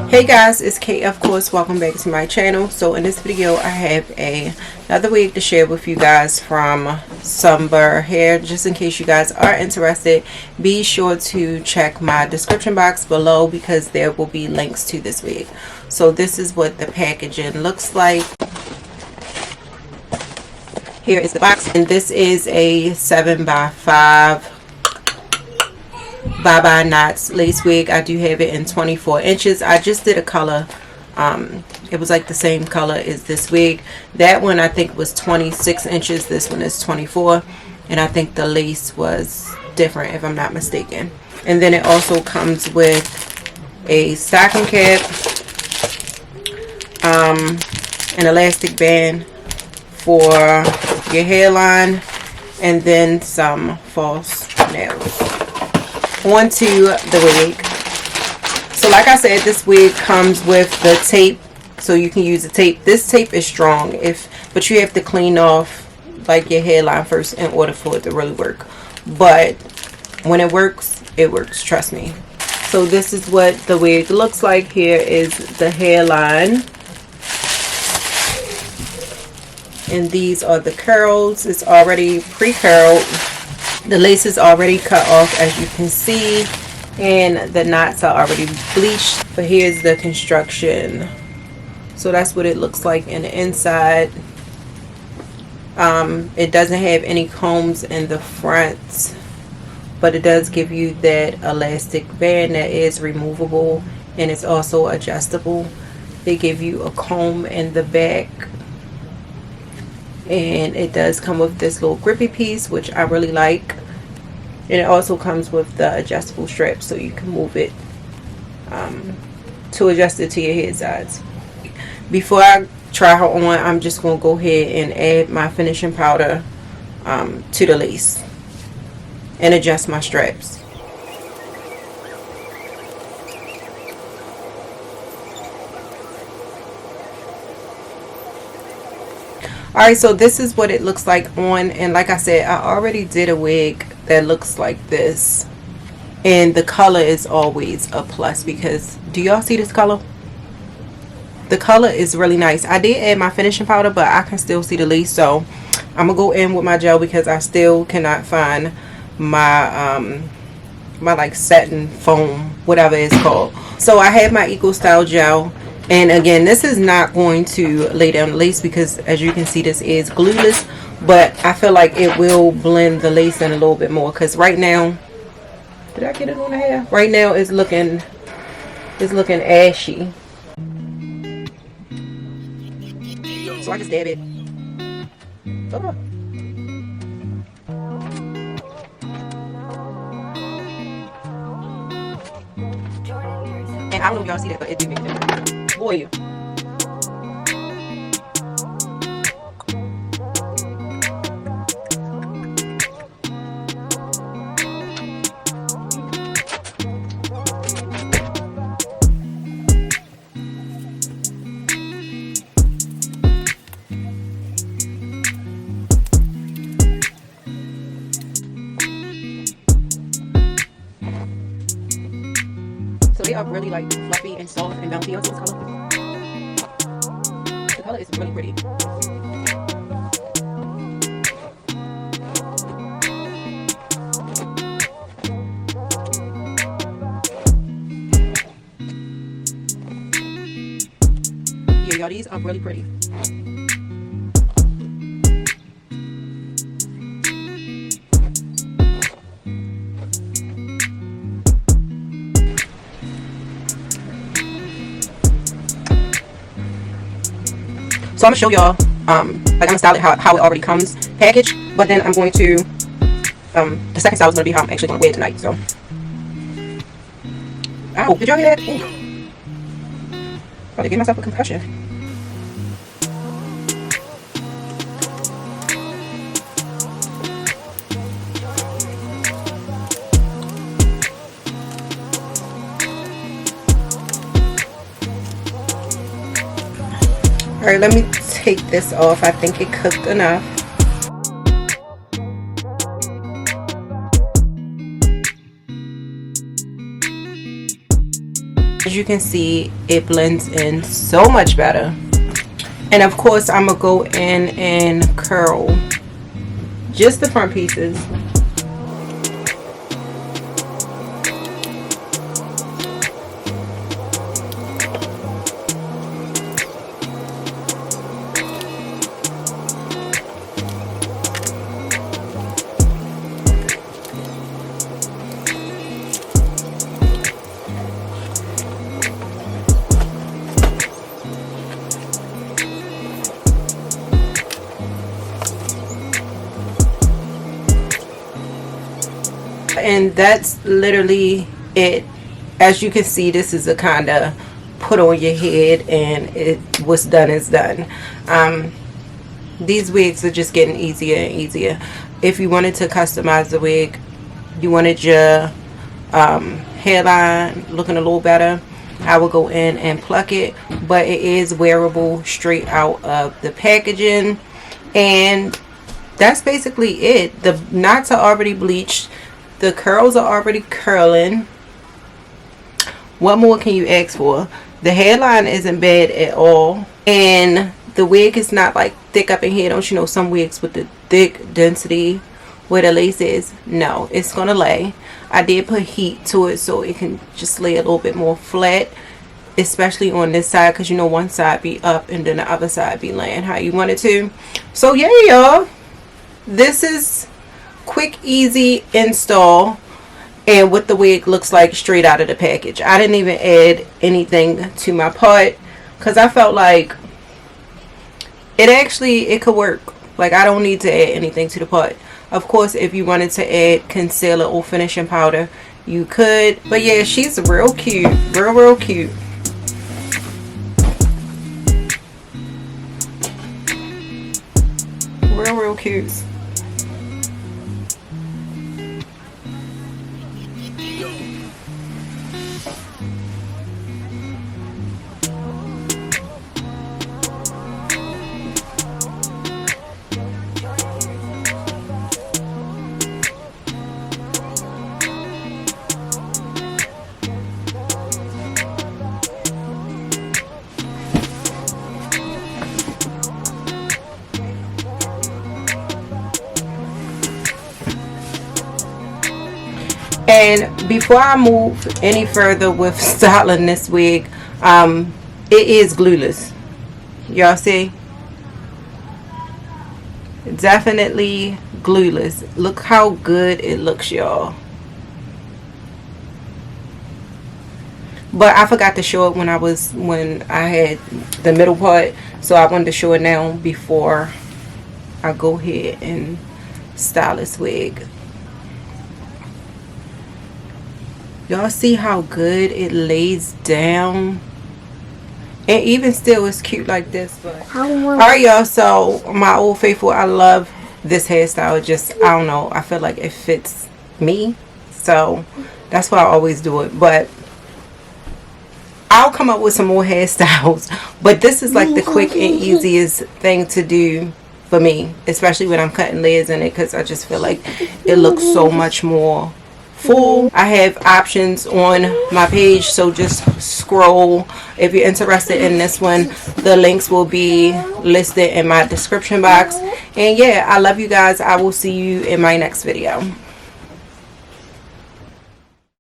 Hey guys, it's Kate, of course. Welcome back to my channel. So in this video I have another wig to share with you guys from SUNBER hair. Just in case you guys are interested, be sure to check my description box below because there will be links to this wig. So this is what the packaging looks like. Here is the box, and this is a 7x5 bye-bye knots lace wig. I do have it in 24 inches. I just did a color. It was like the same color as this wig. That one I think was 26 inches. This one is 24, and I think the lace was different if I'm not mistaken. And then it also comes with a stocking cap, an elastic band for your hairline, and then some false nails. Onto the wig. So like I said, this wig comes with the tape, so you can use the tape. This tape is strong, but you have to clean off like your hairline first in order for it to really work. But when it works, trust me. So this is what the wig looks like. Here is the hairline, and these are the curls. It's already pre-curled. The lace is already cut off, as you can see, and the knots are already bleached. But here's the construction. So that's what it looks like in the inside. It doesn't have any combs in the front, but it does give you that elastic band that is removable, and it's also adjustable. They give you a comb in the back, and it does come with this little grippy piece, which I really like. And it also comes with the adjustable strap, so you can move it to adjust it to your head size. Before I try her on, I'm just going to go ahead and add my finishing powder to the lace and adjust my straps. Alright, so this is what it looks like on, and like I said, I already did a wig that looks like this, and the color is always a plus because, do y'all see this color? The color is really nice. I did add my finishing powder, but I can still see the lace, so I'm gonna go in with my gel because I still cannot find my my like satin foam, whatever it's called. So I have my Eco Style gel. And again, this is not going to lay down the lace because, as you can see, this is glueless. But I feel like it will blend the lace in a little bit more. Because right now, did I get it on the hair? Right now, it's looking ashy. So I just dab it. Oh. And I don't know if y'all see that, but it did make a difference. Boy. So they are really like fluffy and soft and bouncy on this color. The color is really pretty. Yeah, y'all, these are really pretty. So I'm gonna show y'all, like I'm gonna style it how it already comes packaged, but then I'm going to, the second style is gonna be how I'm actually gonna wear it tonight. So, ow, did y'all hear that? Ooh. About to give myself a concussion. Alright, let me take this off. I think it cooked enough. As you can see, it blends in so much better. And of course, I'm gonna go in and curl just the front pieces. And that's literally it. As you can see, this is a kind of put on your head, and what's done is done. These wigs are just getting easier and easier. If you wanted to customize the wig, you wanted your hairline looking a little better, I will go in and pluck it, but it is wearable straight out of the packaging. And that's basically it. The knots are already bleached, the curls are already curling. What more can you ask for? The hairline isn't bad at all, and the wig is not like thick up in here. Don't you know some wigs with the thick density where the lace is? No, it's gonna lay. I did put heat to it so it can just lay a little bit more flat, especially on this side, because you know one side be up and then the other side be laying how you want it to. So yeah, y'all, this is quick, easy install, and what the wig looks like straight out of the package. I didn't even add anything to my part because I felt like it could work. Like, I don't need to add anything to the part. Of course, if you wanted to add concealer or finishing powder, you could. But yeah, she's real cute. Real cute. Real cute. And before I move any further with styling this wig, it is glueless. Y'all see? Definitely glueless. Look how good it looks, y'all. But I forgot to show it when I had the middle part, so I wanted to show it now before I go ahead and style this wig. Y'all see how good it lays down? And even still, it's cute like this. But alright, y'all, so my old faithful, I love this hairstyle. Just, I don't know, I feel like it fits me, so that's why I always do it. But I'll come up with some more hairstyles, but this is like the quick and easiest thing to do for me, especially when I'm cutting layers in it, because I just feel like it looks so much more full. I have options on my page, so just scroll if you're interested in this one. The links will be listed in my description box. And yeah, I love you guys. I will see you in my next video.